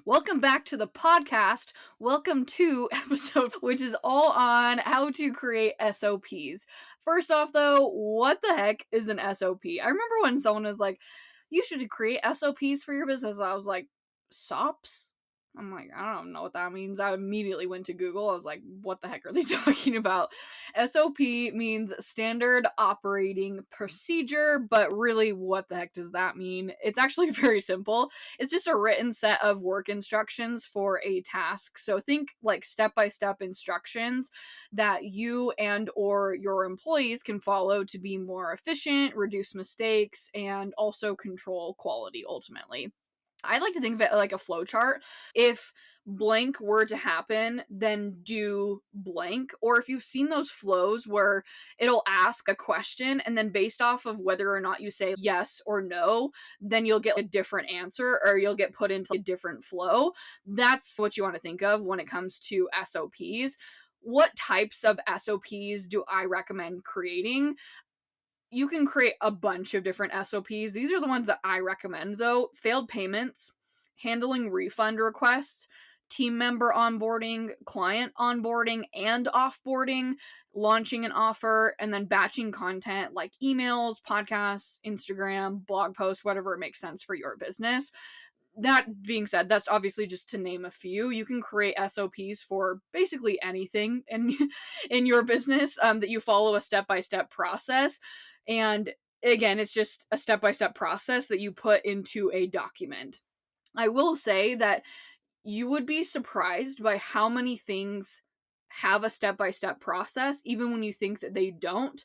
Welcome back to the podcast. Welcome to episode, which is all on how to create SOPs. First off, though, what the heck is an SOP? I remember when someone was like, you should create SOPs for your business. I was like, SOPs? I'm like, I don't know what that means. I immediately went to Google. I was like, what the heck are they talking about? SOP means standard operating procedure, but really, what the heck does that mean? It's actually very simple. It's just a written set of work instructions for a task. So think like step-by-step instructions that you and or your employees can follow to be more efficient, reduce mistakes, and also control quality ultimately. I like to think of it like a flow chart. If blank were to happen, then do blank. Or if you've seen those flows where it'll ask a question and then based off of whether or not you say yes or no, then you'll get a different answer or you'll get put into a different flow. That's what you want to think of when it comes to SOPs. What types of SOPs do I recommend creating? You can create a bunch of different SOPs. These are the ones that I recommend, though. Failed payments, handling refund requests, team member onboarding, client onboarding and offboarding, launching an offer, and then batching content like emails, podcasts, Instagram, blog posts, whatever makes sense for your business. That being said, that's obviously just to name a few. You can create SOPs for basically anything in your business that you follow a step-by-step process. And again, it's just a step-by-step process that you put into a document. I will say that you would be surprised by how many things have a step-by-step process, even when you think that they don't,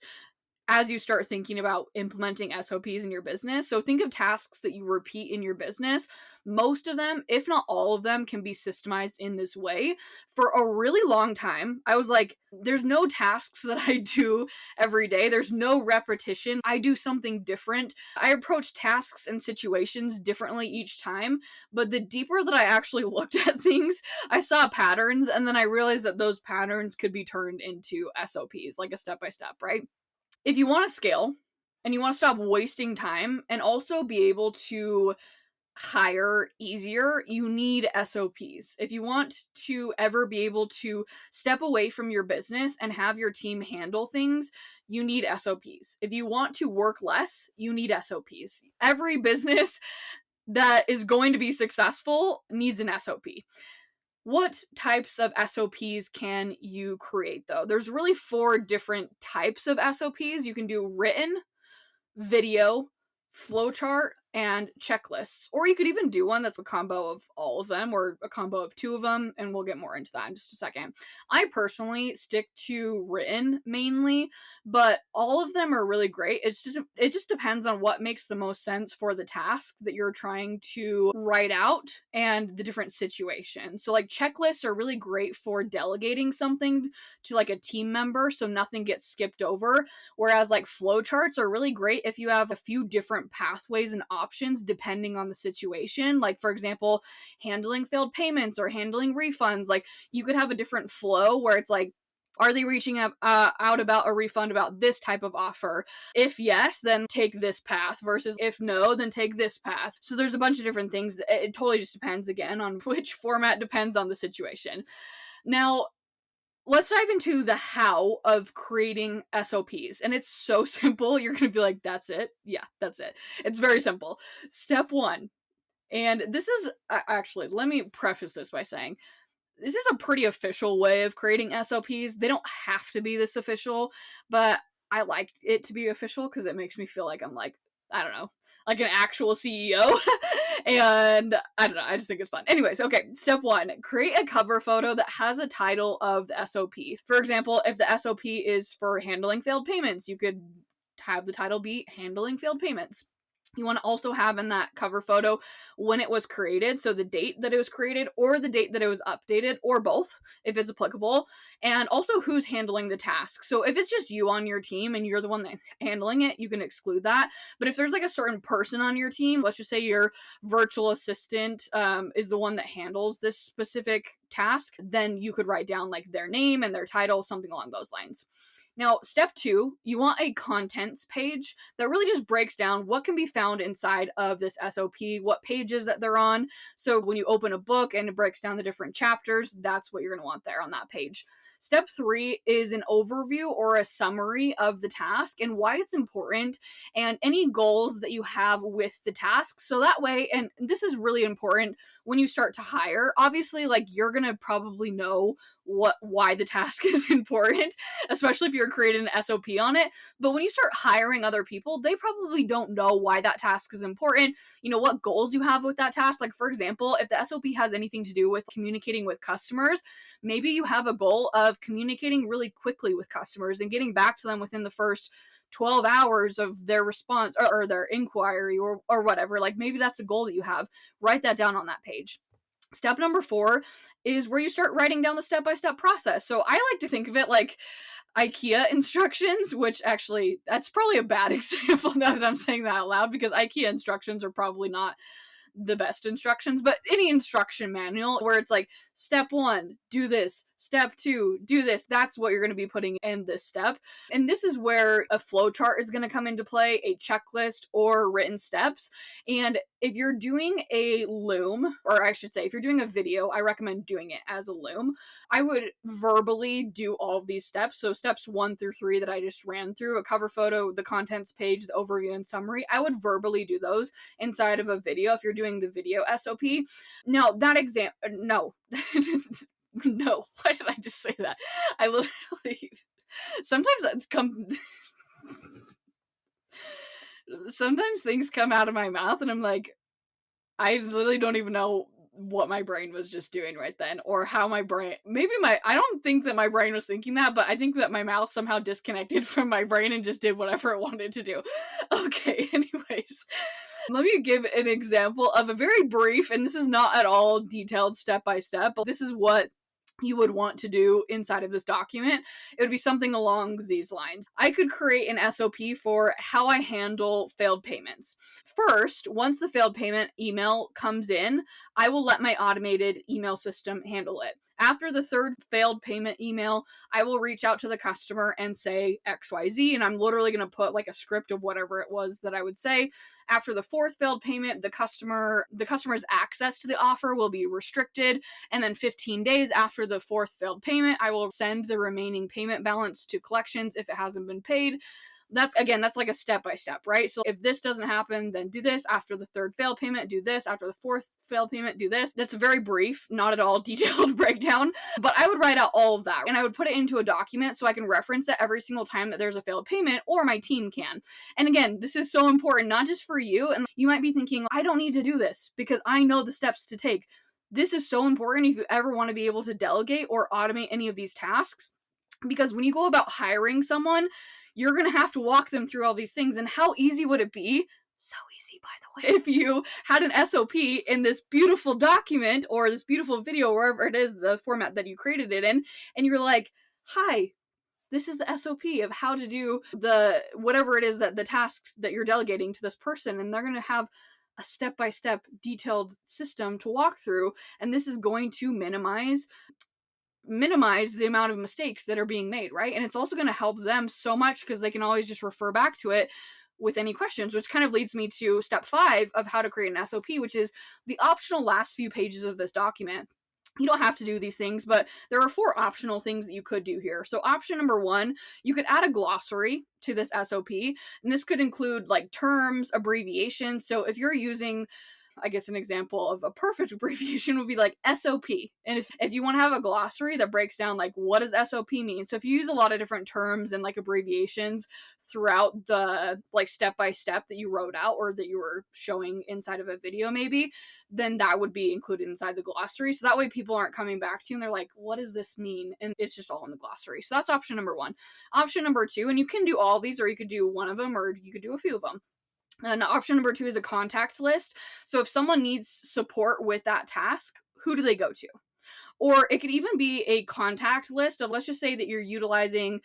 as you start thinking about implementing SOPs in your business. So think of tasks that you repeat in your business. Most of them, if not all of them, can be systemized in this way. For a really long time, I was like, there's no tasks that I do every day. There's no repetition. I do something different. I approach tasks and situations differently each time. But the deeper that I actually looked at things, I saw patterns, and then I realized that those patterns could be turned into SOPs, like a step-by-step, right? If you want to scale and you want to stop wasting time and also be able to hire easier, you need SOPs. If you want to ever be able to step away from your business and have your team handle things, you need SOPs. If you want to work less, you need SOPs. Every business that is going to be successful needs an SOP. What types of SOPs can you create, though? There's really 4 different types of SOPs. You can do written, video, flowchart, and checklists. Or you could even do one that's a combo of all of them or a combo of 2 of them, and we'll get more into that in just a second. I personally stick to written mainly, but all of them are really great. It just depends on what makes the most sense for the task that you're trying to write out and the different situations. So like checklists are really great for delegating something to like a team member so nothing gets skipped over, whereas like flowcharts are really great if you have a few different pathways and options depending on the situation. Like, for example, handling failed payments or handling refunds. Like, you could have a different flow where it's like, are they reaching out about a refund about this type of offer? If yes, then take this path, versus if no, then take this path. So there's a bunch of different things. It totally just depends, again, on which format, depends on the situation. Now, let's dive into the how of creating SOPs. And it's so simple. You're going to be like, that's it? Yeah, that's it. It's very simple. Step 1. And this is, actually, let me preface this by saying, this is a pretty official way of creating SOPs. They don't have to be this official, but I like it to be official because it makes me feel like I'm like, I don't know, like an actual CEO. And I don't know, I just think it's fun. Anyways, okay, step 1, create a cover photo that has a title of the SOP. For example, if the SOP is for handling failed payments, you could have the title be handling failed payments. You want to also have in that cover photo when it was created, so the date that it was created or the date that it was updated, or both if it's applicable, and also who's handling the task. So if it's just you on your team and you're the one that's handling it, you can exclude that. But if there's like a certain person on your team, let's just say your virtual assistant is the one that handles this specific task, then you could write down like their name and their title, something along those lines. Now, step 2, you want a contents page that really just breaks down what can be found inside of this SOP, what pages that they're on. So when you open a book and it breaks down the different chapters, that's what you're going to want there on that page. Step 3 is an overview or a summary of the task and why it's important and any goals that you have with the task. So that way, and this is really important when you start to hire, obviously, like, you're going to probably know why the task is important, especially if you're creating an SOP on it. But when you start hiring other people, they probably don't know why that task is important, what goals you have with that task. Like, for example, if the SOP has anything to do with communicating with customers, maybe you have a goal of communicating really quickly with customers and getting back to them within the first 12 hours of their response or their inquiry or whatever. Like, maybe that's a goal that you have. Write that down on that page. Step number 4 is where you start writing down the step-by-step process. So I like to think of it like IKEA instructions, which actually, that's probably a bad example now that I'm saying that out loud, because IKEA instructions are probably not the best instructions, but any instruction manual where it's like, step 1, do this, step 2, do this. That's what you're going to be putting in this step. And this is where a flow chart is going to come into play, a checklist or written steps. And if you're doing a loom, or I should say, if you're doing a video, I recommend doing it as a loom. I would verbally do all of these steps. So steps 1 through 3 that I just ran through, a cover photo, the contents page, the overview and summary, I would verbally do those inside of a video if you're doing the video SOP. Now, that example, no. No, why did I just say that? I literally, sometimes it's sometimes things come out of my mouth and I'm like, I literally don't even know what my brain was just doing right then, or how my brain, I don't think that my brain was thinking that, but I think that my mouth somehow disconnected from my brain and just did whatever it wanted to do. Okay, anyways. Let me give an example of a very brief, and this is not at all detailed step by step, but this is what you would want to do inside of this document. It would be something along these lines. I could create an SOP for how I handle failed payments. First, once the failed payment email comes in, I will let my automated email system handle it. After the third failed payment email, I will reach out to the customer and say XYZ, and I'm literally going to put like a script of whatever it was that I would say. After the fourth failed payment, the customer's access to the offer will be restricted, and then 15 days after the fourth failed payment, I will send the remaining payment balance to collections if it hasn't been paid. That's like a step-by-step, right? So if this doesn't happen, then do this. After the third failed payment, do this. After the fourth failed payment, do this. That's a very brief, not at all detailed breakdown, but I would write out all of that and I would put it into a document so I can reference it every single time that there's a failed payment, or my team can. And again, this is so important, not just for you. And you might be thinking, I don't need to do this because I know the steps to take. This is so important if you ever want to be able to delegate or automate any of these tasks, because when you go about hiring someone, you're going to have to walk them through all these things. And how easy would it be? So easy, by the way, if you had an SOP in this beautiful document or this beautiful video, wherever it is, the format that you created it in, and you're like, hi, this is the SOP of how to do the whatever it is that the tasks that you're delegating to this person, and they're going to have a step-by-step detailed system to walk through, and this is going to minimize the amount of mistakes that are being made, right? And it's also going to help them so much because they can always just refer back to it with any questions, which kind of leads me to step 5 of how to create an SOP, which is the optional last few pages of this document. You don't have to do these things, but there are 4 optional things that you could do here. So option number 1, you could add a glossary to this SOP, and this could include like terms, abbreviations. So if you're using, I guess an example of a perfect abbreviation would be like SOP. And if you want to have a glossary that breaks down like what does SOP mean. So if you use a lot of different terms and like abbreviations throughout the like step by step that you wrote out or that you were showing inside of a video maybe, then that would be included inside the glossary. So that way people aren't coming back to you and they're like, what does this mean? And it's just all in the glossary. So that's option number 1. Option number 2, and you can do all these or you could do one of them or you could do a few of them. And option number 2 is a contact list. So if someone needs support with that task, who do they go to? Or it could even be a contact list of, let's just say that you're utilizing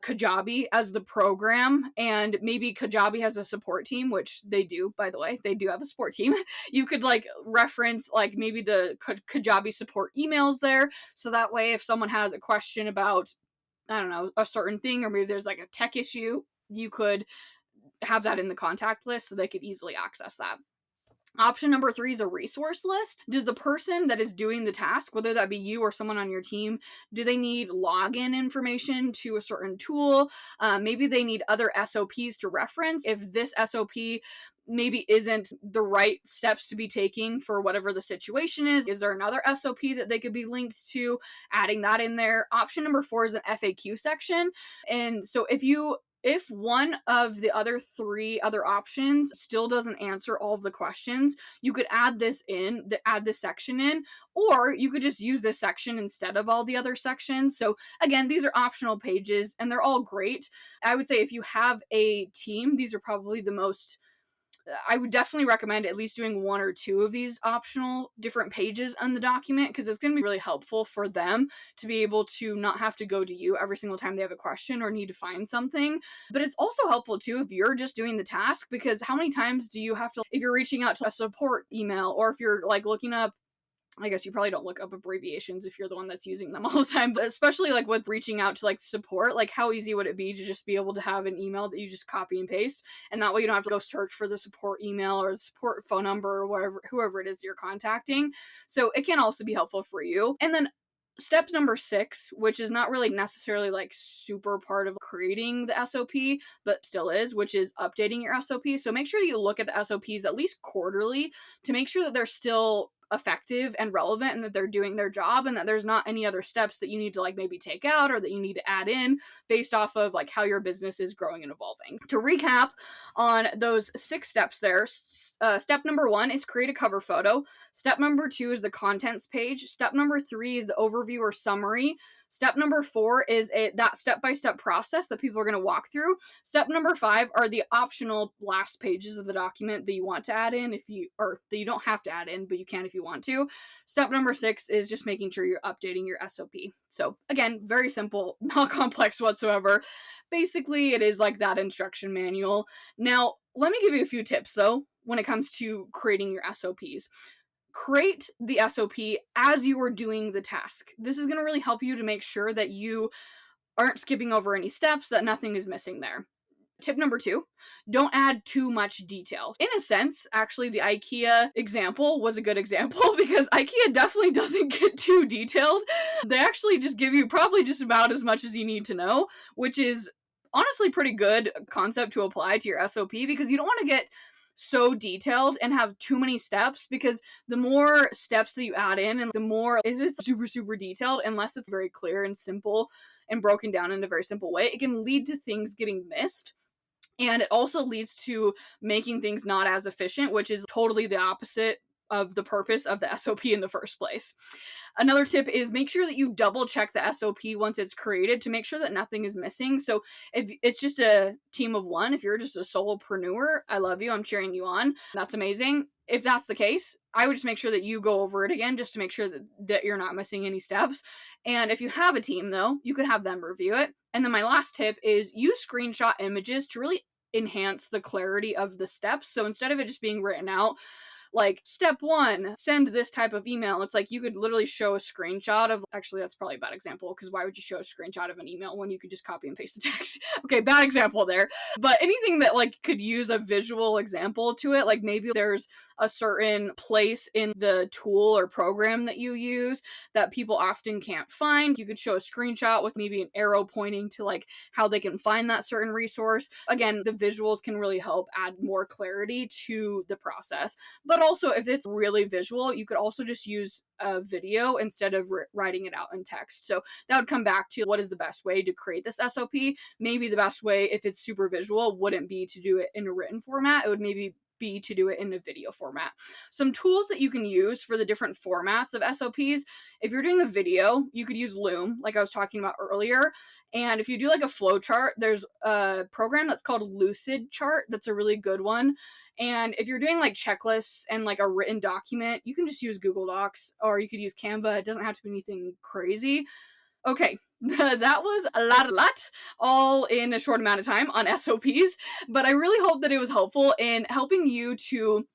Kajabi as the program, and maybe Kajabi has a support team, which they do, by the way, they do have a support team. You could like reference like maybe the Kajabi support emails there. So that way, if someone has a question about I don't know, a certain thing, or maybe there's like a tech issue, you could have that in the contact list so they could easily access that. Option number 3 is a resource list. Does the person that is doing the task, whether that be you or someone on your team, do they need login information to a certain tool? Maybe they need other SOPs to reference. If this SOP maybe isn't the right steps to be taking for whatever the situation is there another SOP that they could be linked to? Adding that in there. Option number 4 is an FAQ section. And so if one of the other 3 other options still doesn't answer all of the questions, you could add this section in, or you could just use this section instead of all the other sections. So again, these are optional pages and they're all great. I would say if you have a team, these are probably the most, I would definitely recommend at least doing 1 or 2 of these optional different pages on the document, because it's going to be really helpful for them to be able to not have to go to you every single time they have a question or need to find something. But it's also helpful too if you're just doing the task, because how many times do you have to, if you're reaching out to a support email, or if you're like looking up, I guess you probably don't look up abbreviations if you're the one that's using them all the time, but especially like with reaching out to like support, like how easy would it be to just be able to have an email that you just copy and paste, and that way you don't have to go search for the support email or the support phone number or whatever, whoever it is that you're contacting. So it can also be helpful for you. And then step number 6, which is not really necessarily like super part of creating the SOP, but still is, which is updating your SOP. So make sure you look at the SOPs at least quarterly to make sure that they're still effective and relevant and that they're doing their job, and that there's not any other steps that you need to like maybe take out or that you need to add in based off of like how your business is growing and evolving. To recap on those 6 steps there, step number 1 is create a cover photo. Step number 2 is the contents page. Step number 3 is the overview or summary. Step number 4 is that step-by-step process that people are going to walk through. Step number 5 are the optional last pages of the document that you want to add in, or that you don't have to add in, but you can if you want to. Step number 6 is just making sure you're updating your SOP. So again, very simple, not complex whatsoever. Basically, it is like that instruction manual. Now, let me give you a few tips though when it comes to creating your SOPs. Create the SOP as you are doing the task. This is going to really help you to make sure that you aren't skipping over any steps, that nothing is missing there. Tip number 2, don't add too much detail. In a sense, actually, the IKEA example was a good example because IKEA definitely doesn't get too detailed. They actually just give you probably just about as much as you need to know, which is honestly pretty good concept to apply to your SOP, because you don't want to get so detailed and have too many steps, because the more steps that you add in and the more it's super detailed, unless it's very clear and simple and broken down in a very simple way, it can lead to things getting missed. And it also leads to making things not as efficient, which is totally the opposite of the purpose of the SOP in the first place. Another tip is make sure that you double check the SOP once it's created to make sure that nothing is missing. So if it's just a team of 1, if you're just a solopreneur, I love you, I'm cheering you on. That's amazing. If that's the case, I would just make sure that you go over it again just to make sure that you're not missing any steps. And if you have a team though, you could have them review it. And then my last tip is use screenshot images to really enhance the clarity of the steps. So instead of it just being written out, like step 1, send this type of email, it's like you could literally show a screenshot of, actually that's probably a bad example, because why would you show a screenshot of an email when you could just copy and paste the text? Okay, bad example there. But anything that like could use a visual example to it, like maybe there's a certain place in the tool or program that you use that people often can't find, you could show a screenshot with maybe an arrow pointing to like how they can find that certain resource. Again, the visuals can really help add more clarity to the process. But also, if it's really visual, you could also just use a video instead of writing it out in text. So that would come back to what is the best way to create this SOP. Maybe the best way, if it's super visual, wouldn't be to do it in a written format. It would maybe be to do it in a video format. Some tools that you can use for the different formats of SOPs. If you're doing a video, you could use Loom, like I was talking about earlier. And if you do like a flow chart, there's a program that's called Lucid Chart. That's a really good one. And if you're doing like checklists and like a written document, you can just use Google Docs, or you could use Canva. It doesn't have to be anything crazy. Okay, that was a lot, all in a short amount of time on SOPs, but I really hope that it was helpful in helping you to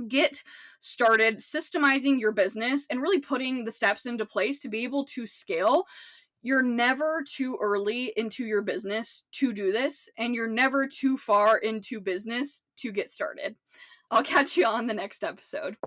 get started systemizing your business and really putting the steps into place to be able to scale You're never too early into your business to do this, and you're never too far into business to get started. I'll catch you on the next episode.